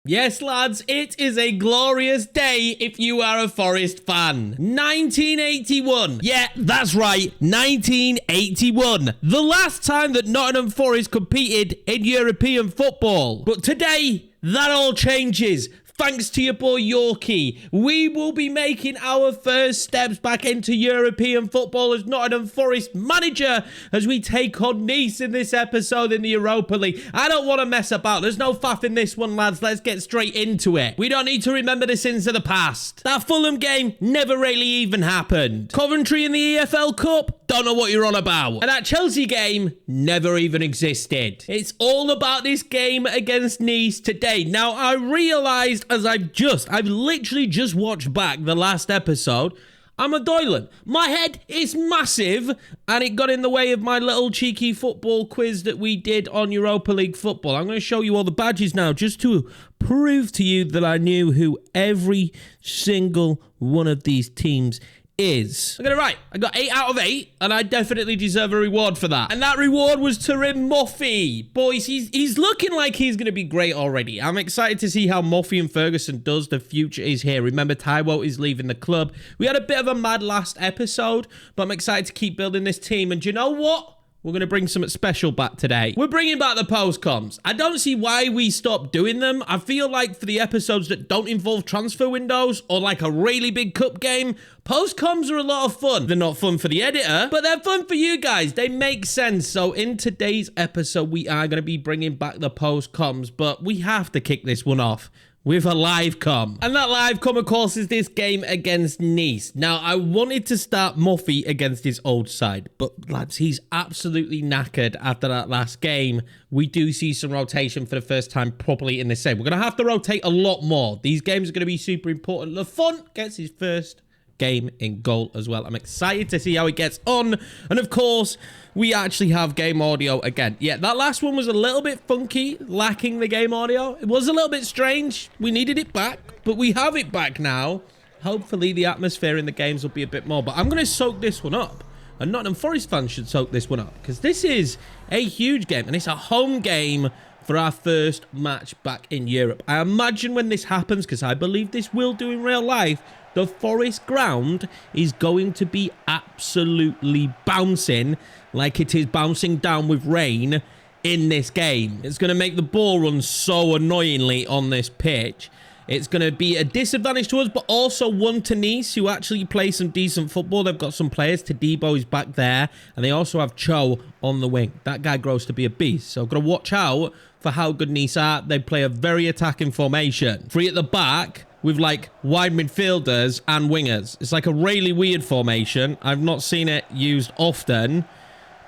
Yes, lads, it is a glorious day if you are a Forest fan. 1981. Yeah, that's right, 1981. The last time that Nottingham Forest competed in European football. But today, that all changes. Thanks to your boy Yorkie, we will be making our first steps back into European football as Nottingham Forest manager as we take on Nice in this episode in the Europa League. I don't want to mess about. There's no faff in this one, lads. Let's get straight into it. We don't need to remember the sins of the past. That Fulham game never really even happened. Coventry in the EFL Cup? Don't know what you're on about. And that Chelsea game never even existed. It's all about this game against Nice today. Now, I realised as I've literally just watched back the last episode, I'm a doiling. My head is massive, and it got in the way of my little cheeky football quiz that we did on Europa League football. I'm going to show you all the badges now, just to prove to you that I knew who every single one of these teams is. I got it right. I got 8 out of 8, and I definitely deserve a reward for that. And that reward was Tarim Muffy. Boys, he's looking like he's going to be great already. I'm excited to see how Muffy and Ferguson does. The future is here. Remember, Taiwo is leaving the club. We had a bit of a mad last episode, but I'm excited to keep building this team. And do you know what? We're going to bring something special back today. We're bringing back the post-coms. I don't see why we stopped doing them. I feel like for the episodes that don't involve transfer windows or like a really big cup game, post-coms are a lot of fun. They're not fun for the editor, but they're fun for you guys. They make sense. So in today's episode, we are going to be bringing back the post-coms, but we have to kick this one off with a live com. And that live com, of course, is this game against Nice. Now, I wanted to start Muffy against his old side, but lads, he's absolutely knackered after that last game. We do see some rotation for the first time properly in this game. We're going to have to rotate a lot more. These games are going to be super important. Lafont gets his first game in goal as well. I'm excited to see how he gets on. And of course, we actually have game audio again. Yeah, that last one was a little bit funky, lacking the game audio. It was a little bit strange. We needed it back, but we have it back now. Hopefully the atmosphere in the games will be a bit more, but I'm going to soak this one up. And Nottingham Forest fans should soak this one up because this is a huge game and it's a home game for our first match back in Europe. I imagine when this happens, because I believe this will do in real life, the Forest ground is going to be absolutely bouncing like it is bouncing down with rain in this game. It's going to make the ball run so annoyingly on this pitch. It's going to be a disadvantage to us, but also one to Nice, who actually play some decent football. They've got some players. Tadibo is back there, and they also have Cho on the wing. That guy grows to be a beast, so I've got to watch out for how good Nice are. They play a very attacking formation. 3 at the back with like wide midfielders and wingers. It's like a really weird formation. I've not seen it used often,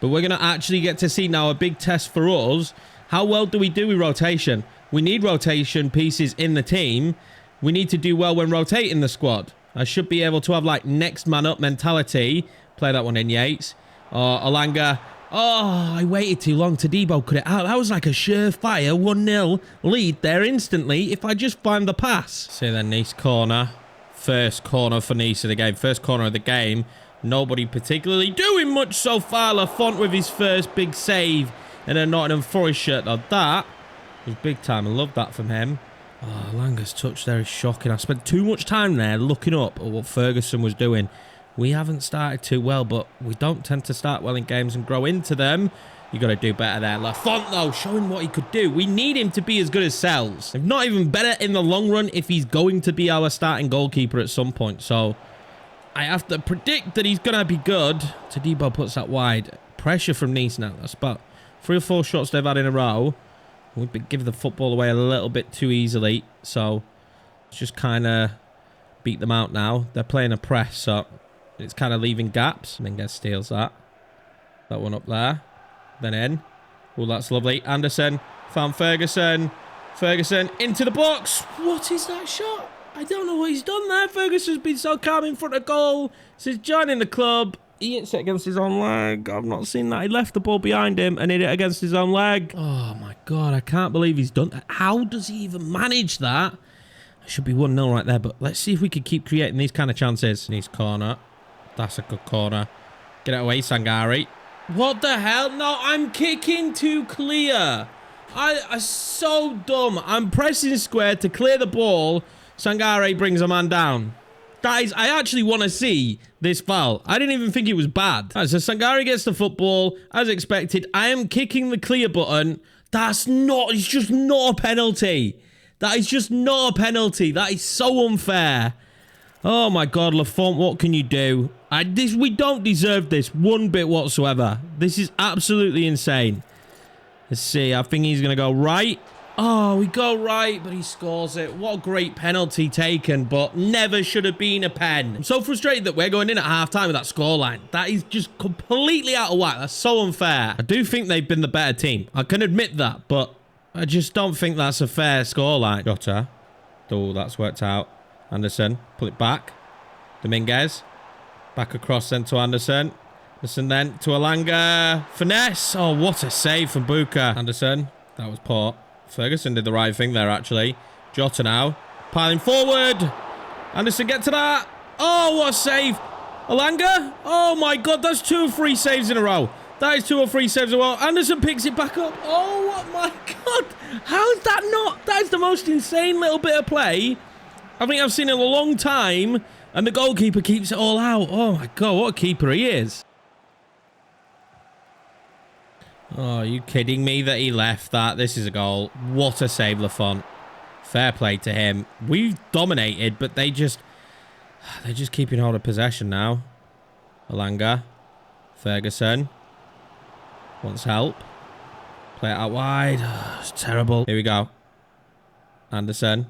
but we're going to actually get to see now a big test for us. How well do we do with rotation? We need rotation pieces in the team. We need to do well when rotating the squad. I should be able to have like next man up mentality. Play that one in, Yates. Alanga. Oh, I waited too long. Tadibo cut it out. That was like a surefire 1-0 lead there instantly if I just find the pass. See then, Nice corner. First corner for Nice of the game. First corner of the game. Nobody particularly doing much so far. Lafont with his first big save in a Nottingham Forest shirt. Now that was big time. I love that from him. Oh, Langa's touch there is shocking. I spent too much time there looking up at what Ferguson was doing. We haven't started too well, but we don't tend to start well in games and grow into them. You got to do better there. Lafont, though, showing what he could do. We need him to be as good as Sells. If not even better in the long run if he's going to be our starting goalkeeper at some point. So I have to predict that he's going to be good. Tadibo puts that wide. Pressure from Nice now. That's about 3 or 4 shots they've had in a row. We've been giving the football away a little bit too easily. So let's just kind of beat them out now. They're playing a press, so it's kind of leaving gaps. Minguez steals that. That one up there. Then in. Oh, that's lovely. Anderson found Ferguson. Ferguson into the box. What is that shot? I don't know what he's done there. Ferguson's been so calm in front of goal since joining the club. He hits it against his own leg. I've not seen that. He left the ball behind him and hit it against his own leg. Oh, my God. I can't believe he's done that. How does he even manage that? It should be 1-0 right there, but let's see if we can keep creating these kind of chances. Nice corner. That's a good corner. Get it away, Sangari. What the hell? No, I'm kicking too clear. I'm so dumb. I'm pressing square to clear the ball. Sangare brings a man down. Guys, I actually want to see this foul. I didn't even think it was bad. Right, so Sangare gets the football. As expected, I am kicking the clear button. It's just not a penalty. That is just not a penalty. That is so unfair. Oh my God, Lafont, what can you do? We don't deserve this one bit whatsoever. This is absolutely insane. Let's see, I think he's going to go right. Oh, we go right, but he scores it. What a great penalty taken, but never should have been a pen. I'm so frustrated that we're going in at half-time with that scoreline. That is just completely out of whack. That's so unfair. I do think they've been the better team. I can admit that, but I just don't think that's a fair scoreline. Jota. Oh, that's worked out. Anderson, pull it back. Dominguez. Back across then to Anderson. Anderson then to Alanga. Finesse. Oh, what a save from Buka. Anderson. That was poor. Ferguson did the right thing there, actually. Jota now. Piling forward. Anderson, get to that. Oh, what a save. Alanga. Oh, my God. That's 2 or 3 saves in a row. That is 2 or 3 saves in a row. Anderson picks it back up. Oh, my God. How is that not? That is the most insane little bit of play I think I've seen in a long time. And the goalkeeper keeps it all out. Oh, my God. What a keeper he is. Oh, are you kidding me that he left that? This is a goal. What a save, Lafont. Fair play to him. We've dominated, but they're just keeping hold of possession now. Alanga. Ferguson. Wants help. Play it out wide. Oh, it's terrible. Here we go. Anderson.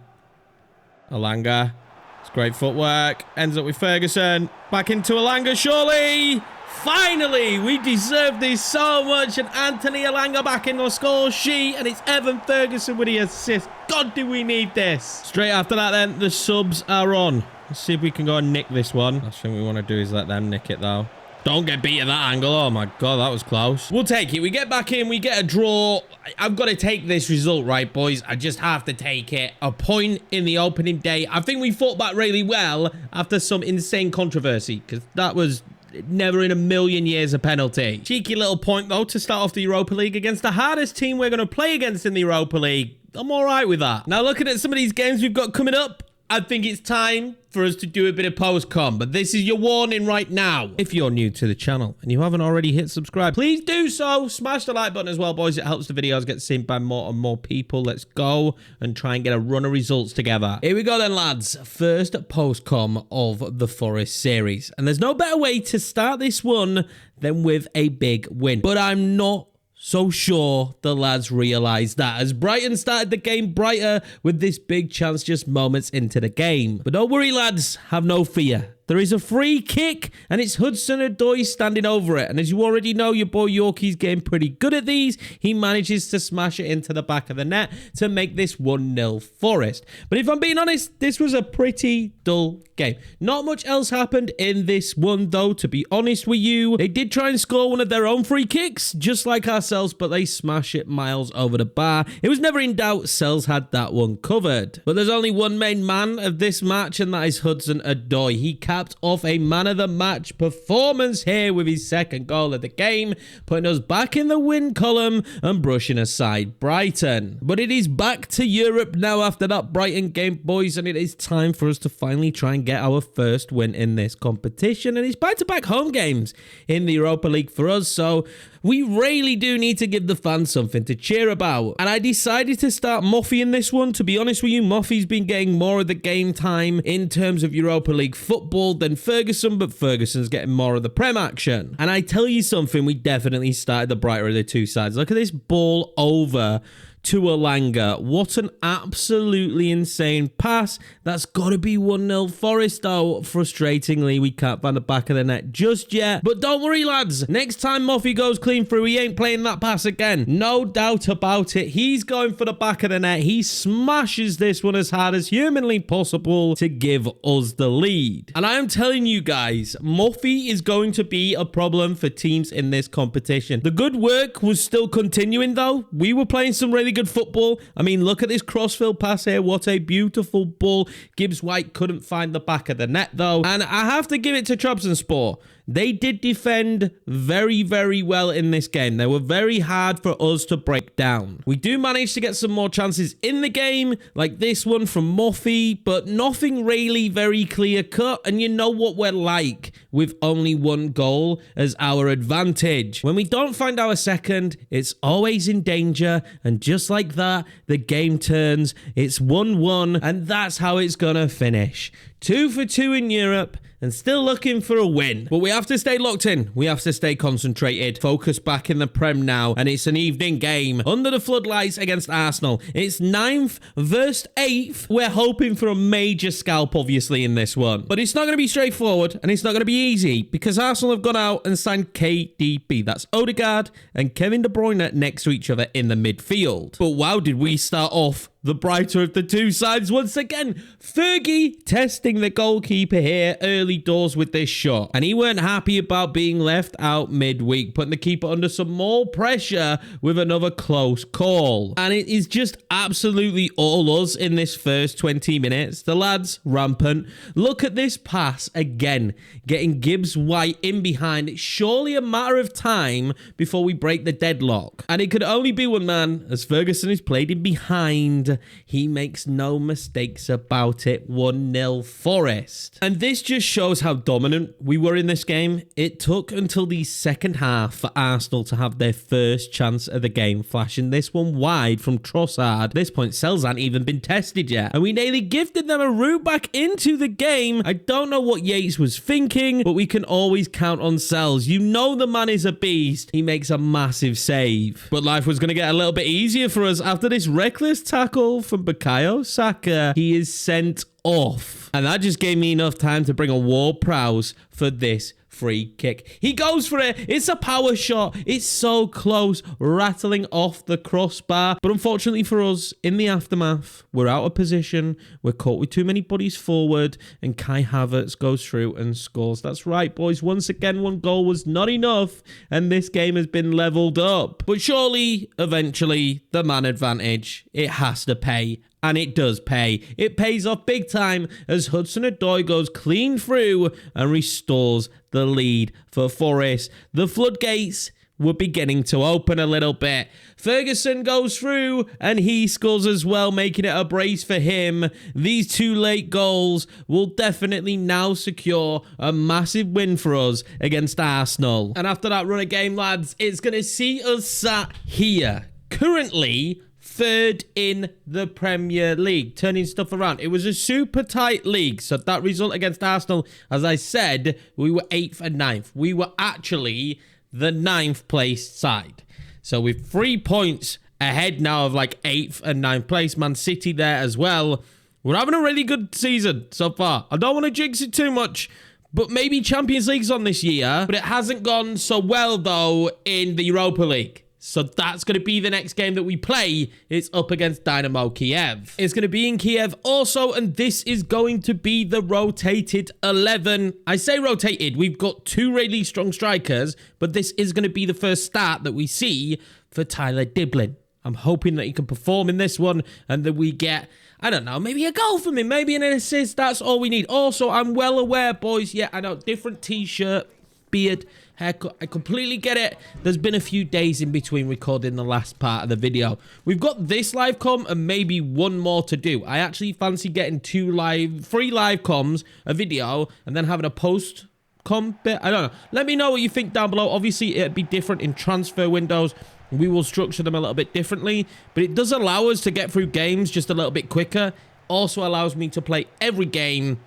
Alanga. It's great footwork. Ends up with Ferguson. Back into Alanga, surely. Finally, we deserve this so much. And Anthony Alanga back in the score sheet. And it's Evan Ferguson with the assist. God, do we need this. Straight after that, then, the subs are on. Let's see if we can go and nick this one. Last thing we want to do is let them nick it, though. Don't get beat at that angle. Oh, my God, that was close. We'll take it. We get back in. We get a draw. I've got to take this result, right, boys? I just have to take it. A point in the opening day. I think we fought back really well after some insane controversy, because that was never in a million years a penalty. Cheeky little point, though, to start off the Europa League against the hardest team we're going to play against in the Europa League. I'm all right with that. Now, looking at some of these games we've got coming up, I think it's time for us to do a bit of post-com, but this is your warning right now. If you're new to the channel and you haven't already hit subscribe, please do so. Smash the like button as well, boys. It helps the videos get seen by more and more people. Let's go and try and get a run of results together. Here we go then, lads. First post-com of the Forest series. And there's no better way to start this one than with a big win. But I'm not so sure the lads realise that, as Brighton started the game brighter with this big chance just moments into the game. But don't worry, lads, have no fear. There is a free kick, and it's Hudson-Odoi standing over it. And as you already know, your boy Yorkie's getting pretty good at these. He manages to smash it into the back of the net to make this 1-0 Forest. But if I'm being honest, this was a pretty dull game. Not much else happened in this one, though, to be honest with you. They did try and score one of their own free kicks, just like ourselves, but they smash it miles over the bar. It was never in doubt. Sells had that one covered. But there's only one main man of this match, and that is Hudson-Odoi. He capped off a man of the match performance here with his second goal of the game, putting us back in the win column and brushing aside Brighton. But it is back to Europe now after that Brighton game, boys, and it is time for us to finally try and get our first win in this competition. And it's back-to-back home games in the Europa League for us, so we really do need to give the fans something to cheer about. And I decided to start Moffy in this one. To be honest with you, Moffy's been getting more of the game time in terms of Europa League football than Ferguson, but Ferguson's getting more of the Prem action. And I tell you something, we definitely started the brighter of the two sides. Look at this ball over to Alanga. What an absolutely insane pass. That's got to be 1-0 Forest, though. Frustratingly, we can't find the back of the net just yet. But don't worry, lads. Next time Moffy goes clean through, he ain't playing that pass again. No doubt about it. He's going for the back of the net. He smashes this one as hard as humanly possible to give us the lead. And I am telling you guys, Moffy is going to be a problem for teams in this competition. The good work was still continuing, though. We were playing some really good football. I mean, look at this crossfield pass here. What a beautiful ball. Gibbs White couldn't find the back of the net, though. And I have to give it to Trabzonspor. they did defend very, very well in this game. They were very hard for us to break down. We do manage to get some more chances in the game, like this one from Muffy, but nothing really very clear cut. And you know what we're like with only one goal as our advantage. When we don't find our second, it's always in danger. And just like that, the game turns. It's 1-1, and that's how it's gonna finish. 2 for 2 in Europe, and still looking for a win. But we have to stay locked in. We have to stay concentrated. Focus back in the Prem now. And it's an evening game under the floodlights against Arsenal. It's 9th versus 8th. We're hoping for a major scalp, obviously, in this one. But it's not going to be straightforward, and it's not going to be easy, because Arsenal have gone out and signed KDB. That's Odegaard and Kevin De Bruyne next to each other in the midfield. But wow, did we start off the brighter of the two sides once again. Fergie testing the goalkeeper here early doors with this shot. And he weren't happy about being left out midweek, putting the keeper under some more pressure with another close call. And it is just absolutely all us in this first 20 minutes. The lads rampant. Look at this pass again. Getting Gibbs White in behind. It's surely a matter of time before we break the deadlock. And it could only be one man, as Ferguson is played in behind. He makes no mistakes about it. 1-0 Forest. And this just shows how dominant we were in this game. It took until the second half for Arsenal to have their first chance of the game, flashing this one wide from Trossard. At this point, Sells hadn't even been tested yet, and we nearly gifted them a route back into the game. I don't know what Yates was thinking, but we can always count on Sells. You know the man is a beast. He makes a massive save. But life was going to get a little bit easier for us after this reckless tackle from Bukayo Saka. He is sent off. And that just gave me enough time to bring a Ward-Prowse for this free kick. He goes for it. It's a power shot. It's so close, rattling off the crossbar. But unfortunately for us, in the aftermath, we're out of position. We're caught with too many bodies forward, and Kai Havertz goes through and scores. That's right, boys. Once again, one goal was not enough, and this game has been leveled up. But surely, eventually, the man advantage, it has to pay. And it does pay. It pays off big time as Hudson-Odoi goes clean through and restores the lead for Forest. The floodgates were beginning to open a little bit. Ferguson goes through and he scores as well, making it a brace for him. These two late goals will definitely now secure a massive win for us against Arsenal. And after that run of game, lads, it's going to see us sat here, currently third in the Premier League, turning stuff around. It was a super tight league, so that result against Arsenal, as I said, we were 8th and 9th. We were actually the 9th place side. So with 3 points ahead now of like 8th and 9th place, Man City there as well. We're having a really good season so far. I don't want to jinx it too much, but maybe Champions League's on this year. But it hasn't gone so well, though, in the Europa League. So that's going to be the next game that we play. It's up against Dynamo Kiev. It's going to be in Kiev also, and this is going to be the rotated 11. I say rotated. We've got 2 really strong strikers, but this is going to be the first start that we see for Tyler Diblin. I'm hoping that he can perform in this one and that we get, I don't know, maybe a goal from him, maybe an assist. That's all we need. Also, I'm well aware, boys. Yeah, I know, different t-shirt, beard, haircut. I completely get it. There's been a few days in between recording the last part of the video. We've got this live com and maybe one more to do. I actually fancy getting 3 live coms, a video, and then having a post com bit. I don't know. Let me know what you think down below. Obviously, it'd be different in transfer windows. We will structure them a little bit differently, but it does allow us to get through games just a little bit quicker. Also allows me to play every game,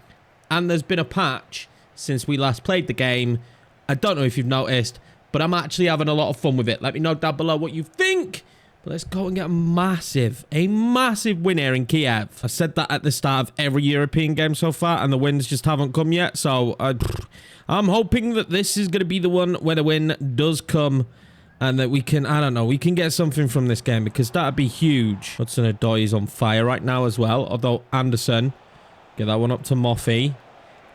and there's been a patch since we last played the game. I don't know if you've noticed, but I'm actually having a lot of fun with it. Let me know down below what you think. But let's go and get a massive win here in Kiev. I said that at the start of every European game so far, and the wins just haven't come yet. So I'm hoping that this is going to be the one where the win does come, and that we can, I don't know, we can get something from this game, because that'd be huge. Hudson-Odoi is on fire right now as well, although Anderson, get that one up to Moffy.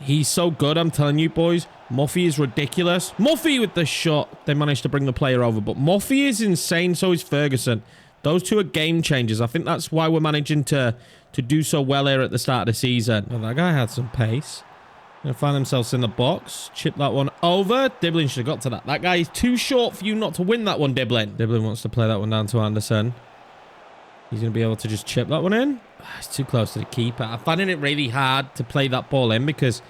He's so good, I'm telling you, boys. Moffy is ridiculous. Moffy with the shot. They managed to bring the player over, but Moffy is insane, so is Ferguson. Those two are game changers. I think that's why we're managing to do so well here at the start of the season. Well, that guy had some pace. Gonna find themselves in the box. Chip that one over. Diblin should have got to that. That guy is too short for you not to win that one, Diblin. Diblin wants to play that one down to Anderson. He's going to be able to just chip that one in. It's too close to the keeper. I'm finding it really hard to play that ball in because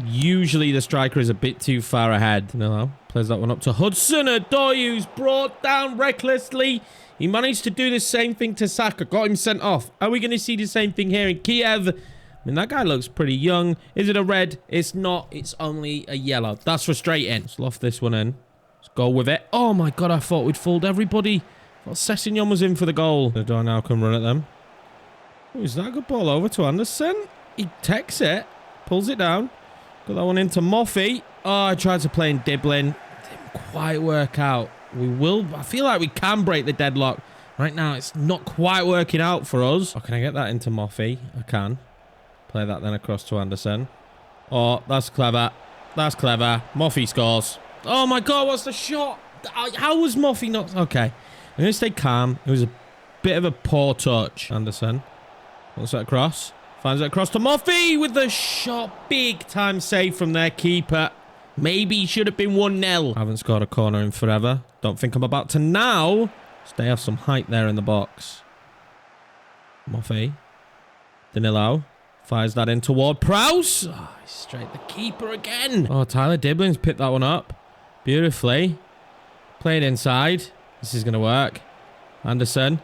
usually the striker is a bit too far ahead. No, plays that one up to Hudson. Adoyu's brought down recklessly. He managed to do the same thing to Saka. Got him sent off. Are we going to see the same thing here in Kiev? I mean, that guy looks pretty young. Is it a red? It's not. It's only a yellow. That's frustrating. Let's loft this one in. Let's go with it. Oh, my God. I thought we'd fooled everybody. I thought Sessegnon was in for the goal. The door now can run at them. Oh, is that a good ball over to Anderson? He takes it. Pulls it down. Got that one into Moffey. Oh, I tried to play in Diblin. Didn't quite work out. We will. I feel like we can break the deadlock. Right now, it's not quite working out for us. Oh, can I get that into Moffey? I can. Play that then across to Anderson. Oh, that's clever. That's clever. Moffey scores. Oh my God, what's the shot? How was Moffey not... Okay. I'm going to stay calm. It was a bit of a poor touch. Anderson. Wants that across. Finds it across to Moffey with the shot. Big time save from their keeper. Maybe should have been 1-0. Haven't scored a corner in forever. Don't think I'm about to now. Stay have some height there in the box. Moffey. Danilo. Fires that in toward Prowse. Oh, straight the keeper again. Oh, Tyler Diblin's picked that one up. Beautifully. Played inside. This is going to work. Anderson.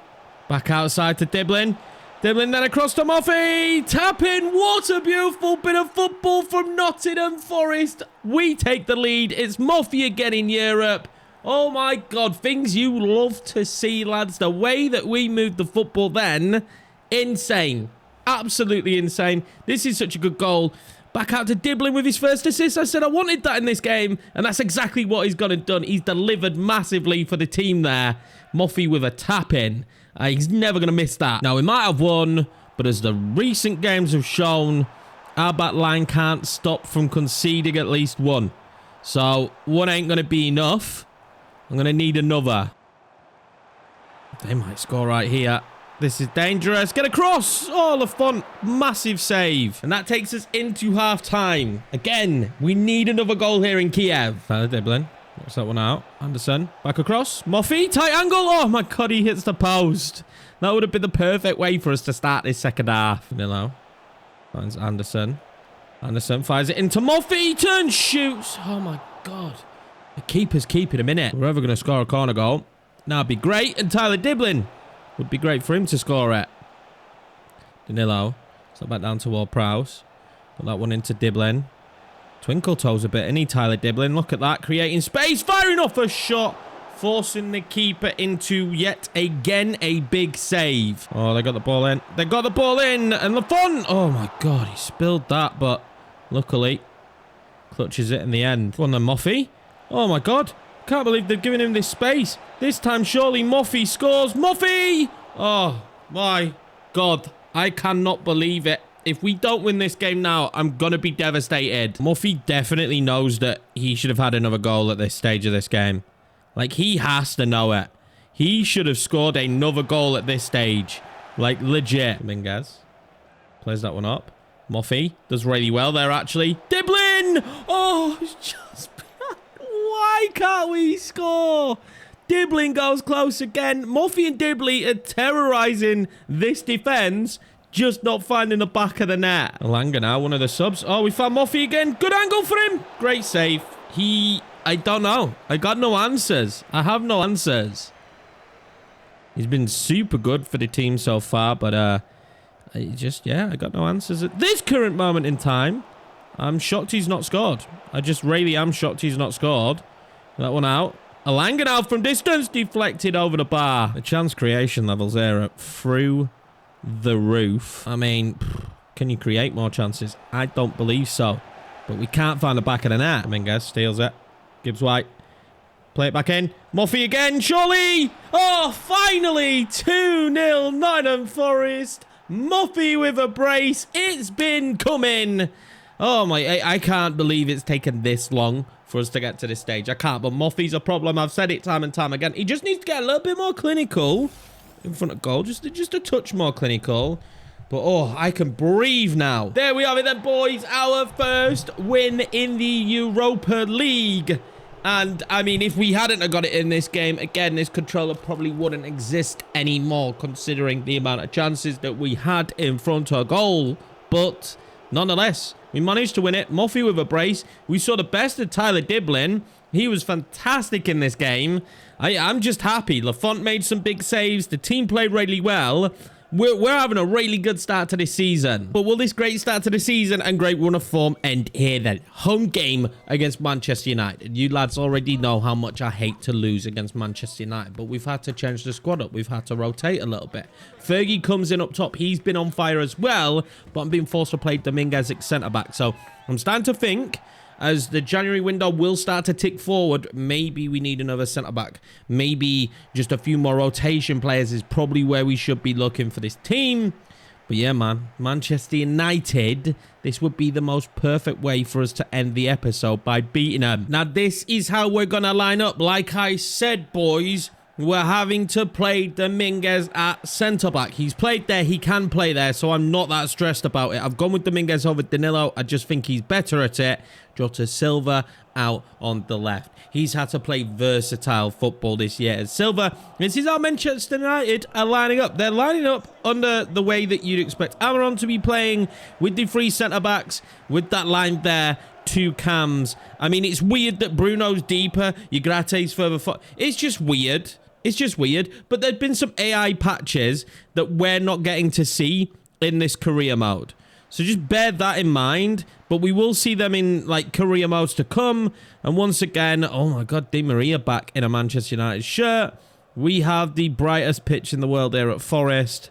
Back outside to Diblin. Diblin then across to Moffey. Tap in. What a beautiful bit of football from Nottingham Forrest. We take the lead. It's Moffey again in Europe. Oh my God. Things you love to see, lads. The way that we moved the football then. Insane. Absolutely insane. This is such a good goal. Back out to Diblin with his first assist. I said I wanted that in this game. And that's exactly what he's gone and done. He's delivered massively for the team there. Moffey with a tap in. He's never going to miss that. Now, we might have won. But as the recent games have shown, our back line can't stop from conceding at least one. So, one ain't going to be enough. I'm going to need another. They might score right here. This is dangerous. Get across. Oh, Lafont. Massive save. And that takes us into half-time. Again, we need another goal here in Kiev. Diblin. What's that one out? Anderson. Back across. Moffey. Tight angle. Oh, my God. He hits the post. That would have been the perfect way for us to start this second half. Danilo. Finds Anderson. Anderson fires it into Moffey. Turns, shoots. Oh, my God. The keeper's keeping him in it. We're ever going to score a corner goal. Now it'd be great. And Tyler Diblin. Would be great for him to score it. Danilo. So back down toward Prowse. Put that one into Diblin. Twinkle toes a bit, isn't he, Tyler Diblin? Look at that. Creating space. Firing off a shot. Forcing the keeper into yet again a big save. Oh, they got the ball in. They got the ball in. And Lafont. Oh, my God. He spilled that, but luckily clutches it in the end. Go on then, Moffey. Oh, my God. Can't believe they've given him this space. This time, surely Moffey scores. Moffey! Oh, my God. I cannot believe it. If we don't win this game now, I'm going to be devastated. Moffey definitely knows that he should have had another goal at this stage of this game. Like, he has to know it. He should have scored another goal at this stage. Like, legit. Dominguez plays that one up. Moffey does really well there, actually. Diblin! Oh, it's just... Why can't we score? Diblin goes close again. Moffey and Dibley are terrorising this defence, just not finding the back of the net. Alanga now, one of the subs. Oh, we found Moffey again. Good angle for him. Great save. I don't know. I got no answers. I have no answers. He's been super good for the team so far, but I got no answers at this current moment in time. I'm shocked he's not scored. I just really am shocked he's not scored. That one out. Alanga now from distance. Deflected over the bar. The chance creation levels there are through the roof. I mean, can you create more chances? I don't believe so. But we can't find the back of the net. Dominguez steals it. Gibbs White. Play it back in. Moffey again. Surely. Oh, finally. 2-0 Nottingham Forest. Moffey with a brace. It's been coming. Oh my, I can't believe it's taken this long for us to get to this stage. I can't, but Moffey's a problem. I've said it time and time again. He just needs to get a little bit more clinical in front of goal. Just a touch more clinical. But, oh, I can breathe now. There we have it then, boys. Our first win in the Europa League. And, I mean, if we hadn't have got it in this game, again, this controller probably wouldn't exist anymore, considering the amount of chances that we had in front of goal. But, nonetheless, we managed to win it. Muffy with a brace. We saw the best of Tyler Diblin. He was fantastic in this game. I'm just happy. Lafont made some big saves. The team played really well. We're having a really good start to this season. But will this great start to the season and great run of form end here then? Home game against Manchester United. You lads already know how much I hate to lose against Manchester United. But we've had to change the squad up. We've had to rotate a little bit. Fergie comes in up top. He's been on fire as well. But I'm being forced to play Dominguez at centre-back. So I'm starting to think, as the January window will start to tick forward, maybe we need another centre-back. Maybe just a few more rotation players is probably where we should be looking for this team. But yeah, man, Manchester United, this would be the most perfect way for us to end the episode by beating them. Now, this is how we're going to line up. Like I said, boys, we're having to play Dominguez at centre-back. He's played there. He can play there, so I'm not that stressed about it. I've gone with Dominguez over Danilo. I just think he's better at it. Jota Silva out on the left. He's had to play versatile football this year. And Silva, this is how Manchester United are lining up. They're lining up under the way that you'd expect Amaron to be playing, with the three centre-backs, with that line there. Two cams. I mean, it's weird that Bruno's deeper. Ugrate's further forward. It's just weird. It's just weird. But there've been some AI patches that we're not getting to see in this career mode. So just bear that in mind. But we will see them in, like, career modes to come. And once again, oh my God, Di Maria back in a Manchester United shirt. We have the brightest pitch in the world there at Forest.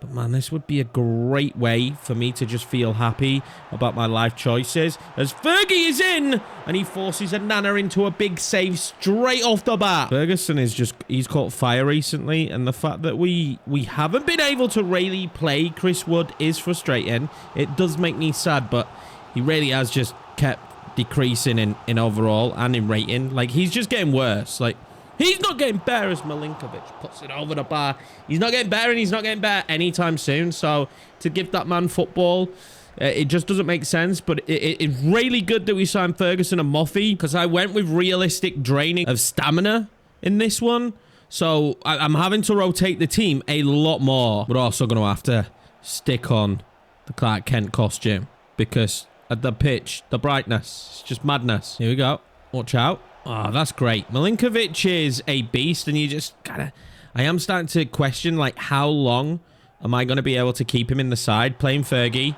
But, man, this would be a great way for me to just feel happy about my life choices. As Fergie is in, and he forces a Nana into a big save straight off the bat. Ferguson is just, he's caught fire recently. And the fact that we haven't been able to really play Chris Wood is frustrating. It does make me sad, but he really has just kept decreasing in overall and in rating. Like, he's just getting worse. Like, he's not getting better as Milinkovic puts it over the bar. He's not getting better, and he's not getting better anytime soon. So to give that man football, it just doesn't make sense. But it's really good that we signed Ferguson and Muffy, because I went with realistic draining of stamina in this one. So I'm having to rotate the team a lot more. We're also going to have to stick on the Clark Kent costume, because at the pitch, the brightness, it's just madness. Here we go. Watch out. Oh, that's great. Milinkovic is a beast, and you just gotta... I am starting to question, like, how long am I going to be able to keep him in the side? Playing Fergie.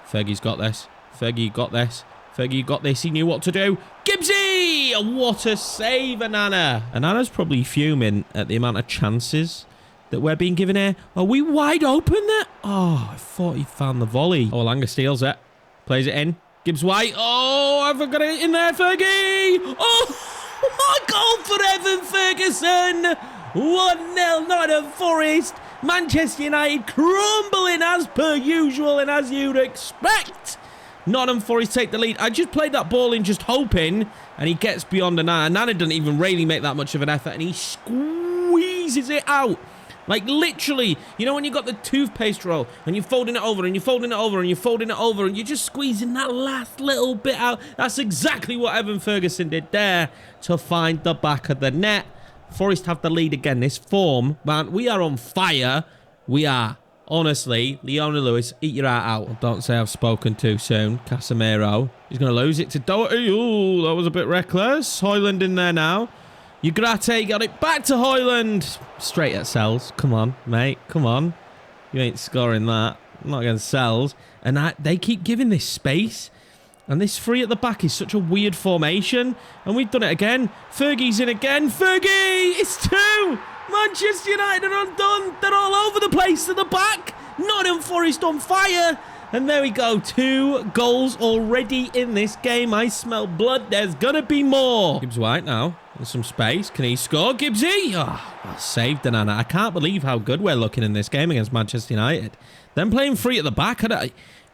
Fergie's got this. Fergie got this. Fergie got this. He knew what to do. Gibbsy! What a save, Anana. Anana's probably fuming at the amount of chances that we're being given here. Are we wide open there? Oh, I thought he found the volley. Oh, Langer steals it. Plays it in. Gibbs White. Oh, I forgot it in there, Fergie. Oh, what a goal for Evan Ferguson. 1-0, Nottingham Forrest. Manchester United crumbling as per usual and as you'd expect. Nottingham Forrest take the lead. I just played that ball in just hoping, and he gets beyond Nana. Nana doesn't even really make that much of an effort, and he squeezes it out. Like, literally, you know when you got the toothpaste roll and you're folding it over and you're folding it over and you're folding it over and you're just squeezing that last little bit out? That's exactly what Evan Ferguson did there to find the back of the net. Forest have the lead again. This form, man, we are on fire. We are. Honestly, Leona Lewis, eat your heart out. Don't say I've spoken too soon. Casemiro. He's going to lose it to Doherty. Ooh, that was a bit reckless. Højlund in there now. Ugrate got it back to Højlund. Straight at Sells. Come on, mate. Come on. You ain't scoring that. Not against Sells. And they keep giving this space. And this three at the back is such a weird formation. And we've done it again. Fergie's in again. Fergie! It's two! Manchester United are undone. They're all over the place at the back. Nottingham Forest on fire. And there we go. 2 goals already in this game. I smell blood. There's going to be more. Gibbs White now. There's some space. Can he score? Gibbsy! Oh, well saved, Nana. I can't believe how good we're looking in this game against Manchester United. Them playing free at the back,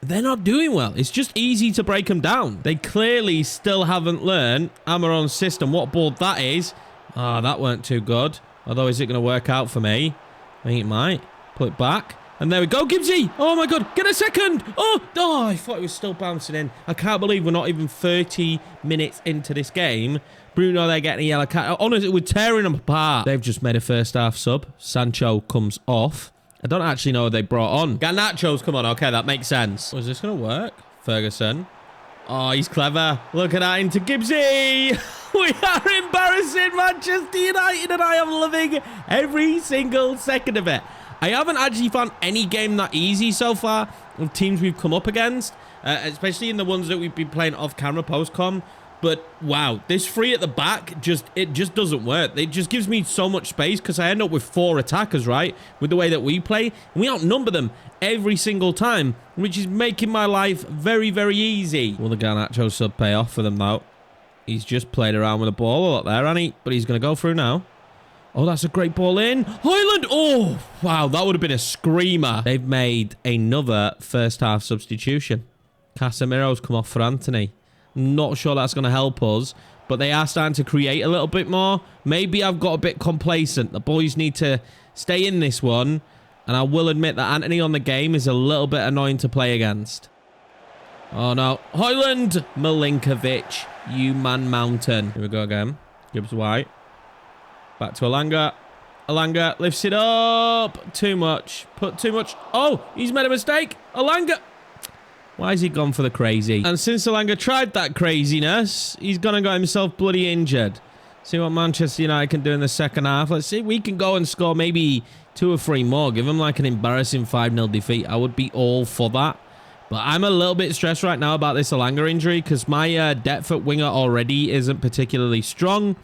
they're not doing well. It's just easy to break them down. They clearly still haven't learned Amaron's system. What board that is. Ah, that weren't too good. Although, is it going to work out for me? I think it might. Put it back. And there we go, Gibbsy. Oh, my God. Get a second. Oh, I thought it was still bouncing in. I can't believe we're not even 30 minutes into this game. Bruno, they're getting a yellow card. Honestly, we're tearing them apart. They've just made a first half sub. Sancho comes off. I don't actually know what they brought on. Garnacho's come on. Okay, that makes sense. Was this going to work? Ferguson. Oh, he's clever. Look at that into Gibbsy. We are embarrassing Manchester United, and I am loving every single second of it. I haven't actually found any game that easy so far of teams we've come up against, especially in the ones that we've been playing off-camera post-com. But, wow, this three at the back, it just doesn't work. It just gives me so much space because I end up with 4 attackers, right, with the way that we play. And we outnumber them every single time, which is making my life very, very easy. Will the Garnacho sub pay off for them, though? He's just played around with the ball a lot there, hasn't he? But he's going to go through now. Oh, that's a great ball in. Højlund. Oh, wow. That would have been a screamer. They've made another first half substitution. Casemiro's come off for Anthony. Not sure that's going to help us, but they are starting to create a little bit more. Maybe I've got a bit complacent. The boys need to stay in this one, and I will admit that Anthony on the game is a little bit annoying to play against. Oh, no. Højlund. Milinkovic. You man mountain. Here we go again. Gibbs White. Back to Alanga. Alanga lifts it up. Too much. Put too much. Oh, he's made a mistake. Alanga. Why has he gone for the crazy? And since Alanga tried that craziness, he's gone and got himself bloody injured. See what Manchester United can do in the second half. Let's see if we can go and score maybe 2 or 3 more. Give them like an embarrassing 5-0 defeat. I would be all for that. But I'm a little bit stressed right now about this Alanga injury because my depth at winger already isn't particularly strong.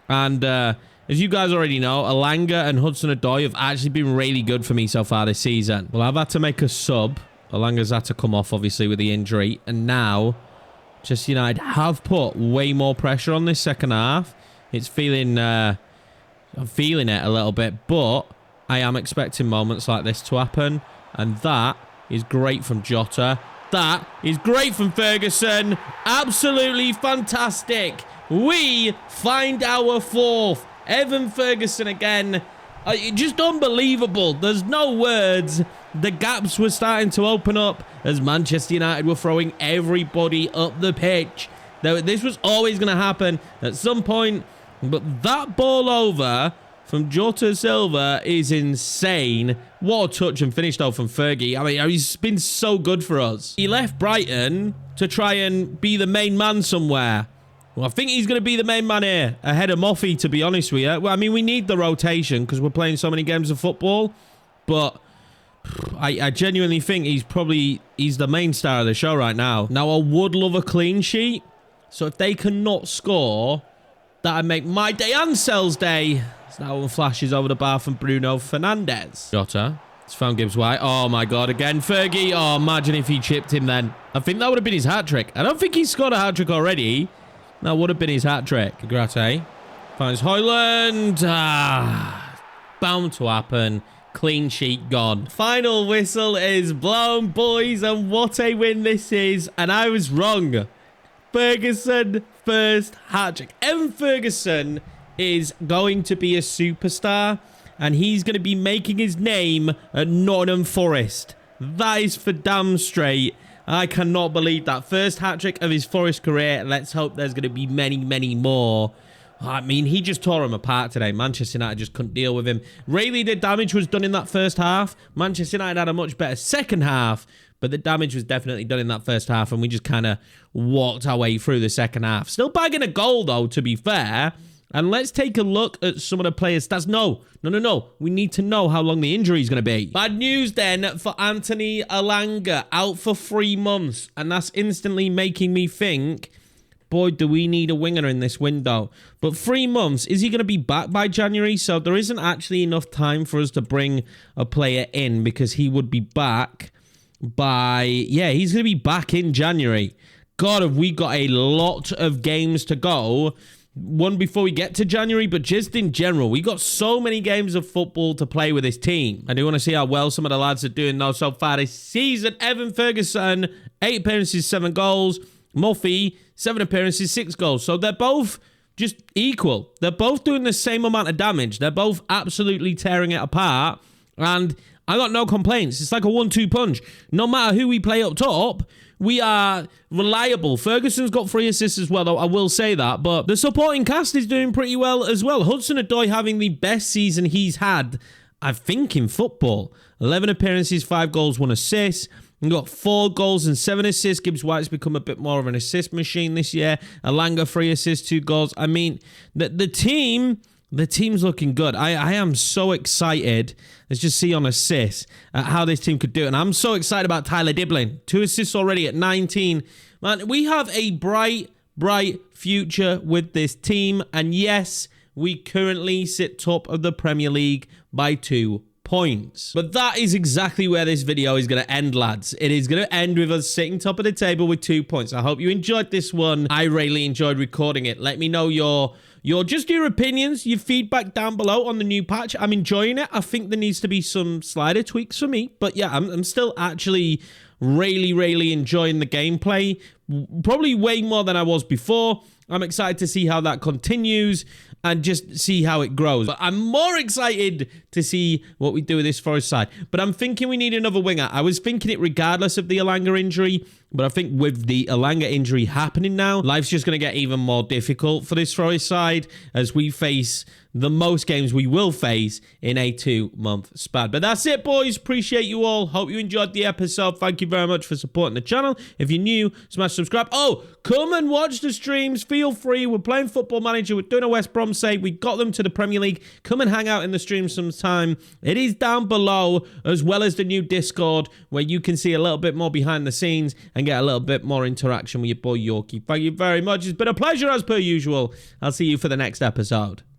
And as you guys already know, Alanga and Hudson-Odoi have actually been really good for me so far this season. Well, I've had to make a sub. Alanga's had to come off, obviously, with the injury. And now, just United have put way more pressure on this second half. It's feeling, I'm feeling it a little bit. But I am expecting moments like this to happen. And that is great from Jota. That is great from Ferguson. Absolutely fantastic. We find our 4th. Evan Ferguson again. Just unbelievable. There's no words. The gaps were starting to open up as Manchester United were throwing everybody up the pitch. This was always going to happen at some point. But that ball over from Jota Silva is insane. What a touch and finish, though, from Fergie. I mean, he's been so good for us. He left Brighton to try and be the main man somewhere. Well, I think he's going to be the main man here, ahead of Moffey, to be honest with you. Well, I mean, we need the rotation because we're playing so many games of football. But I genuinely think he's the main star of the show right now. Now, I would love a clean sheet. So if they cannot score, that'd make my day and Sel's day. So that one flashes over the bar from Bruno Fernandes. Jota. It's found Gibbs White. Oh, my God. Again, Fergie. Oh, imagine if he chipped him then. I think that would have been his hat-trick. I don't think he's scored a hat-trick already. That would have been his hat-trick. Grate finds Højlund. Bound to happen. Clean sheet gone. Final whistle is blown, boys, and what a win this is. And I was wrong. Ferguson first hat-trick. Evan Ferguson is going to be a superstar, and he's going to be making his name at Nottingham Forrest. That is for damn straight. I cannot believe that. First hat-trick of his Forest career. Let's hope there's going to be many, many more. I mean, he just tore him apart today. Manchester United just couldn't deal with him. Really, the damage was done in that first half. Manchester United had a much better second half, but the damage was definitely done in that first half, and we just kind of walked our way through the second half. Still bagging a goal, though, to be fair. And let's take a look at some of the players' stats. No. We need to know how long the injury is going to be. Bad news then for Anthony Alanga, out for 3 months. And that's instantly making me think, boy, do we need a winger in this window. But 3 months, is he going to be back by January? So there isn't actually enough time for us to bring a player in because he would be back by... Yeah, he's going to be back in January. God, have we got a lot of games to go. One before we get to January, but just in general, we got so many games of football to play with this team. I do want to see how well some of the lads are doing, though, so far this season. Evan Ferguson, 8 appearances, 7 goals. Muffy, 7 appearances, 6 goals. So they're both just equal. They're both doing the same amount of damage. They're both absolutely tearing it apart. And I got no complaints. It's like a 1-2 punch. No matter who we play up top, we are reliable. Ferguson's got 3 assists as well, though, I will say that. But the supporting cast is doing pretty well as well. Hudson-Odoi having the best season he's had, I think, in football. 11 appearances, 5 goals, 1 assist. We've got 4 goals and 7 assists. Gibbs White's become a bit more of an assist machine this year. Alanga, 3 assists, 2 goals. I mean, the team's looking good. I am so excited. Let's just see on assists how this team could do it. And I'm so excited about Tyler Dibbling. 2 assists already at 19. Man, we have a bright future with this team. And yes, we currently sit top of the Premier League by 2 points. But that is exactly where this video is going to end, lads. It is going to end with us sitting top of the table with 2 points. I hope you enjoyed this one. I really enjoyed recording it. Let me know your opinions, your feedback down below on the new patch. I'm enjoying it. I think there needs to be some slider tweaks for me. But yeah, I'm still actually really enjoying the gameplay. Probably way more than I was before. I'm excited to see how that continues and just see how it grows. But I'm more excited to see what we do with this Forest side. But I'm thinking we need another winger. I was thinking it regardless of the Alanga injury, but I think with the Alanga injury happening now, life's just going to get even more difficult for this Forest side as we face the most games we will face in a 2-month span. But that's it, boys. Appreciate you all. Hope you enjoyed the episode. Thank you very much for supporting the channel. If you're new, smash subscribe. Oh, come and watch the streams. Feel free. We're playing Football Manager. We're doing a West Brom save. We got them to the Premier League. Come and hang out in the stream sometime. It is down below, as well as the new Discord, where you can see a little bit more behind the scenes and get a little bit more interaction with your boy Yorkie. Thank you very much. It's been a pleasure as per usual. I'll see you for the next episode.